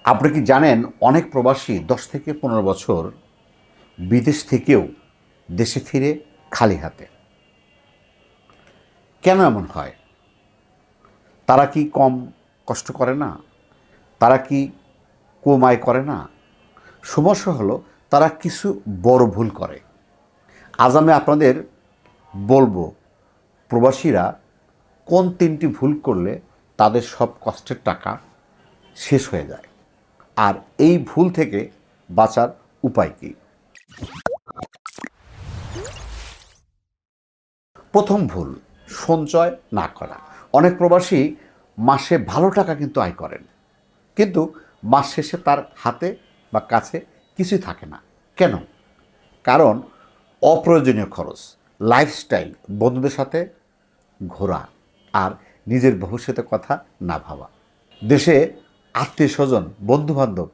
আপনি কি জানেন অনেক প্রবাসী 10 থেকে 15 বছর বিদেশ থেকেও দেশে ফিরে খালি হাতে? কেন এমন হয়? তারা কি কম কষ্ট করে না? তারা কি কম আয় করে না? সমস্যা হলো তারা কিছু বড় ভুল করে। আজ আমি আপনাদের বলবো প্রবাসীরা কোন 3টি ভুল করলে তাদের সব কষ্টের টাকা শেষ হয়ে যায়, আর এই ভুল থেকে বাঁচার উপায় কী। প্রথম ভুল, সঞ্চয় না করা। অনেক প্রবাসী মাসে ভালো টাকা কিন্তু আয় করেন, কিন্তু মাস শেষে তার হাতে বা কাছে কিছুই থাকে না। কেন? কারণ অপ্রয়োজনীয় খরচ, লাইফস্টাইল, বন্ধুদের সাথে ঘোরা আর নিজের ভবিষ্যতের কথা না ভাবা। দেশে আত্মীয় স্বজন, বন্ধুবান্ধব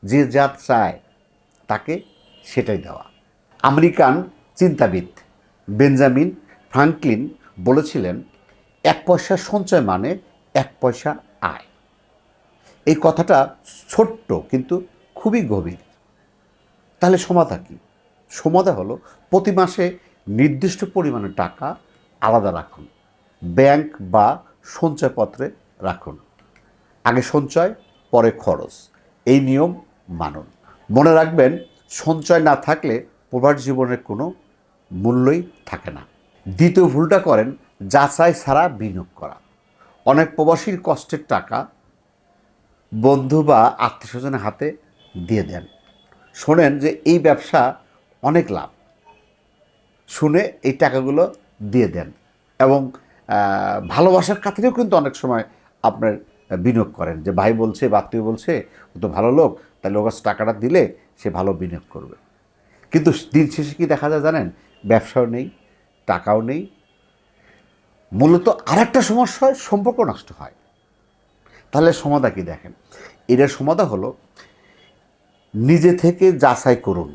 যে যা চায় তাকে সেটাই দেওয়া। আমেরিকান চিন্তাবিদ বেঞ্জামিন ফ্রাঙ্কলিন বলেছিলেন, 1 পয়সা সঞ্চয় মানে 1 পয়সা আয়। এই কথাটা ছোট্ট কিন্তু খুবই গভীর। তাহলে সমাধা কী? সমাধা হলো প্রতি মাসে নির্দিষ্ট পরিমাণে টাকা আলাদা রাখুন, ব্যাংক বা সঞ্চয়পত্রে রাখুন। আগে সঞ্চয়, পরে খরচ, এই নিয়ম মানুন। মনে রাখবেন, সঞ্চয় না থাকলে প্রবাস জীবনের কোনো মূল্যই থাকে না। দ্বিতীয় ভুলটা করেন যাচাই ছাড়া বিনিয়োগ করা। অনেক প্রবাসীর কষ্টের টাকা বন্ধু বা আত্মীয় স্বজনের হাতে দিয়ে দেন। শোনেন যে এই ব্যবসা অনেক লাভ, শুনে এই টাকাগুলো দিয়ে দেন এবং ভালোবাসার খাতিরেও কিন্তু অনেক সময় আপনার বিনিয়োগ করেন, যে ভাই বলছে বা আত্মীয় বলছে ও তো ভালো লোক, তাহলে ওর কাছে টাকাটা দিলে সে ভালো বিনিয়োগ করবে। কিন্তু দিন শেষে কি দেখা যায় জানেন? ব্যবসাও নেই, টাকাও নেই। মূলত আরেকটা সমস্যা হয়, সম্পর্ক নষ্ট হয়। তাহলে সমাধা কি? দেখেন, এটার সমাধা হলো নিজে থেকে যাচাই করুন,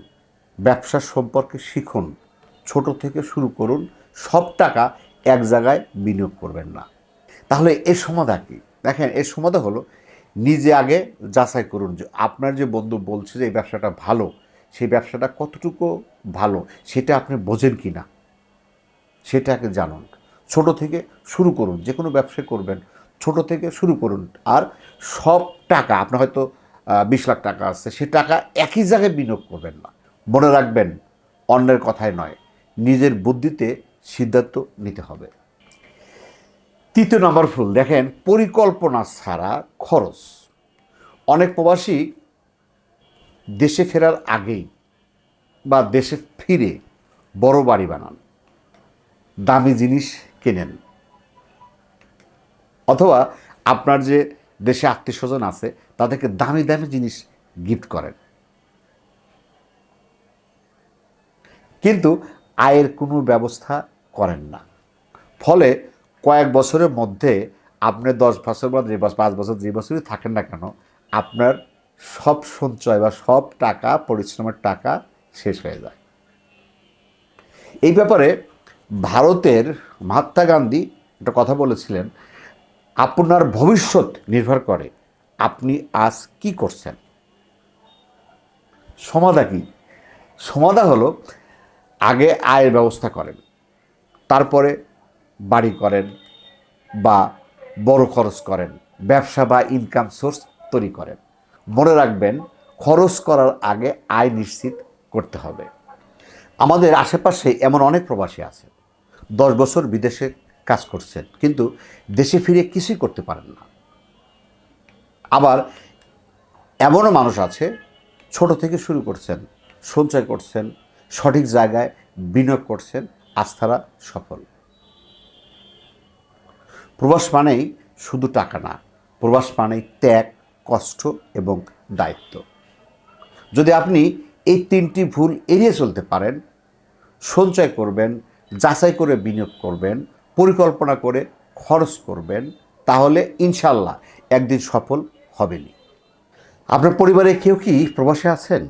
ব্যবসার সম্পর্কে শিখুন, ছোট থেকে শুরু করুন, সব টাকা এক জায়গায় বিনিয়োগ করবেন না। তাহলে এর সমাধা কী? দেখেন, এর সমাধা হলো নিজে আগে যাচাই করুন যে আপনার যে বন্ধু বলছে যে এই ব্যবসাটা ভালো, সেই ব্যবসাটা কতটুকু ভালো সেটা আপনি বোঝেন কি না সেটাকে জানুন। ছোট থেকে শুরু করুন, যে কোনো ব্যবসা করবেন ছোট থেকে শুরু করুন। আর সব টাকা, আপনার হয়তো 20 লাখ টাকা আছে, সে টাকা একই জায়গায় বিনিয়োগ করবেন না। মনে রাখবেন, অন্যের কথায় নয়, নিজের বুদ্ধিতে সিদ্ধান্ত নিতে হবে। তৃতীয় নম্বর ভুল, দেখেন, পরিকল্পনা ছাড়া খরচ। অনেক প্রবাসী দেশে ফেরার আগেই বা দেশে ফিরে বড় বাড়ি বানান, দামি জিনিস কেনেন, অথবা আপনার যে দেশে আত্মীয় স্বজন আছে তাদেরকে দামি দামি জিনিস গিফট করেন, কিন্তু আয়ের কোনো ব্যবস্থা করেন না। ফলে কয়েক বছরের মধ্যে আপনি 10 বছর বা 5 বছর, যে বছরই থাকেন না কেন, আপনার সব সঞ্চয় বা সব টাকা, পরিশ্রমের টাকা শেষ হয়ে যায়। এই ব্যাপারে ভারতের মহাত্মা গান্ধী একটা কথা বলেছিলেন, আপনার ভবিষ্যৎ নির্ভর করে আপনি আজ কি করছেন। সমাধা কি? সমাধা হলো আগে আয়ের ব্যবস্থা করেন, তারপরে বাড়ি করেন বা বড় খরচ করেন, ব্যবসা বা ইনকাম সোর্স তৈরি করেন। মনে রাখবেন, খরচ করার আগে আয় নিশ্চিত করতে হবে। আমাদের আশেপাশে এমন অনেক প্রবাসী আছে, 10 বছর বিদেশে কাজ করছেন, কিন্তু দেশে ফিরে কিছুই করতে পারেন না। আবার এমনও মানুষ আছে, ছোট থেকে শুরু করছেন, সঞ্চয় করছেন, সঠিক জায়গায় বিনিয়োগ করছেন, আজ তারা সফল। প্রবাস মানেই শুধু টাকা না, প্রবাস মানেই ত্যাগ, কষ্ট এবং দায়িত্ব। যদি আপনি এই 3টি ভুল এড়িয়ে চলতে পারেন, সঞ্চয় করবেন, যাচাই করে বিনিয়োগ করবেন, পরিকল্পনা করে খরচ করবেন, তাহলে ইনশাল্লাহ একদিন সফল হবেনই। আপনার পরিবারে কেউ কি প্রবাসে আছেন?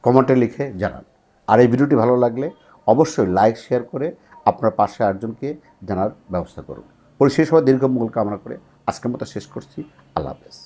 কমেন্টে লিখে জানান। আর এই ভিডিওটি ভালো লাগলে অবশ্যই লাইক, শেয়ার করে আপনার পাশে আরেকজনকে জানার ব্যবস্থা করুন। পরিশেষ হওয়া দীর্ঘ মঙ্গল কামনা করে আজকের মতো শেষ করছি। আল্লাহ হাফেজ।